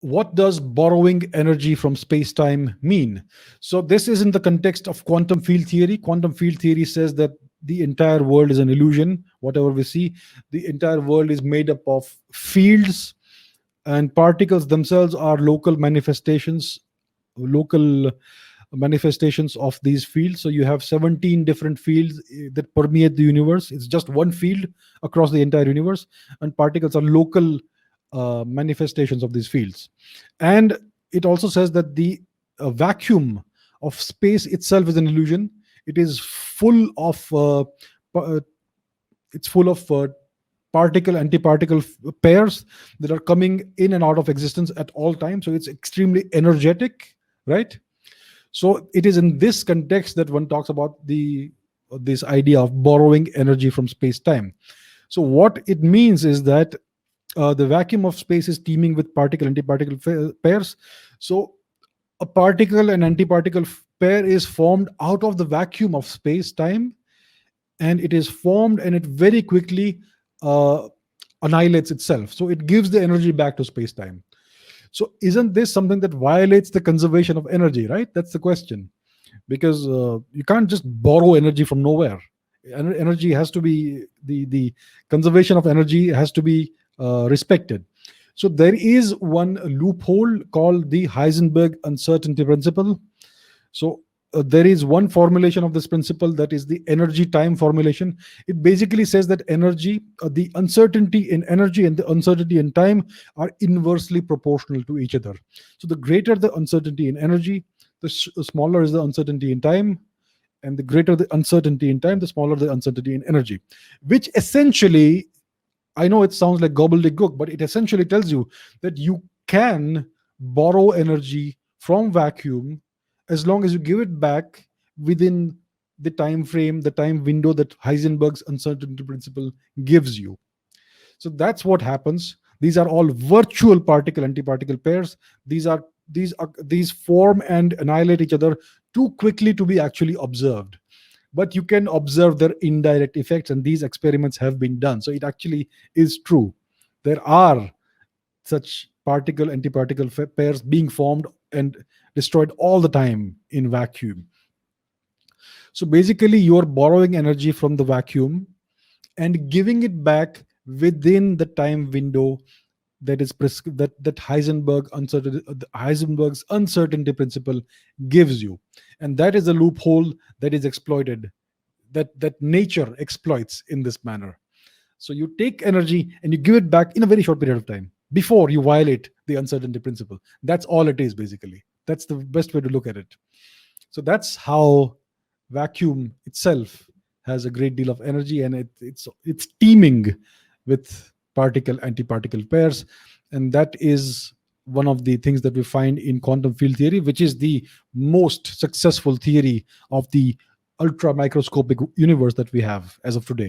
what does borrowing energy from space-time mean? So this is in the context of quantum field theory. Quantum field theory says that the entire world is an illusion. Whatever we see, the entire world is made up of fields, and particles themselves are local manifestations of these fields. So you have 17 different fields that permeate the universe. It's just one field across the entire universe, and particles are local manifestations of these fields. And it also says that the vacuum of space itself is an illusion. It is full of pa- uh, it's full of particle antiparticle pairs that are coming in and out of existence at all times. So it's extremely energetic, right? So it is in this context that one talks about the this idea of borrowing energy from space time. So what it means is that the vacuum of space is teeming with particle antiparticle pairs. So a particle and antiparticle pair is formed out of the vacuum of space time, and it is formed and it very quickly uh, annihilates itself. So it gives the energy back to space time. So isn't this something that violates the conservation of energy, right? That's the question. Because you can't just borrow energy from nowhere. Energy has to be the conservation of energy has to be respected. So there is one loophole called the Heisenberg uncertainty principle. So there is one formulation of this principle, that is the energy time formulation. It basically says that the uncertainty in energy and the uncertainty in time are inversely proportional to each other. So the greater the uncertainty in energy, the smaller is the uncertainty in time, and the greater the uncertainty in time, the smaller the uncertainty in energy. Which essentially, I know it sounds like gobbledygook, but it essentially tells you that you can borrow energy from vacuum as long as you give it back within the time frame, the time window that Heisenberg's uncertainty principle gives you. So that's what happens. These are all virtual particle antiparticle pairs. These form and annihilate each other too quickly to be actually observed, but you can observe their indirect effects, and these experiments have been done. So it actually is true. There are such particle antiparticle pairs being formed and destroyed all the time in vacuum. So basically, you're borrowing energy from the vacuum and giving it back within the time window that is that Heisenberg's uncertainty principle gives you, and that is a loophole that is exploited, that nature exploits in this manner. So you take energy and you give it back in a very short period of time before you violate the uncertainty principle. That's all it is, basically. That's the best way to look at it. So that's how vacuum itself has a great deal of energy, and it's teeming with particle antiparticle pairs. And that is one of the things that we find in quantum field theory, which is the most successful theory of the ultra microscopic universe that we have as of today.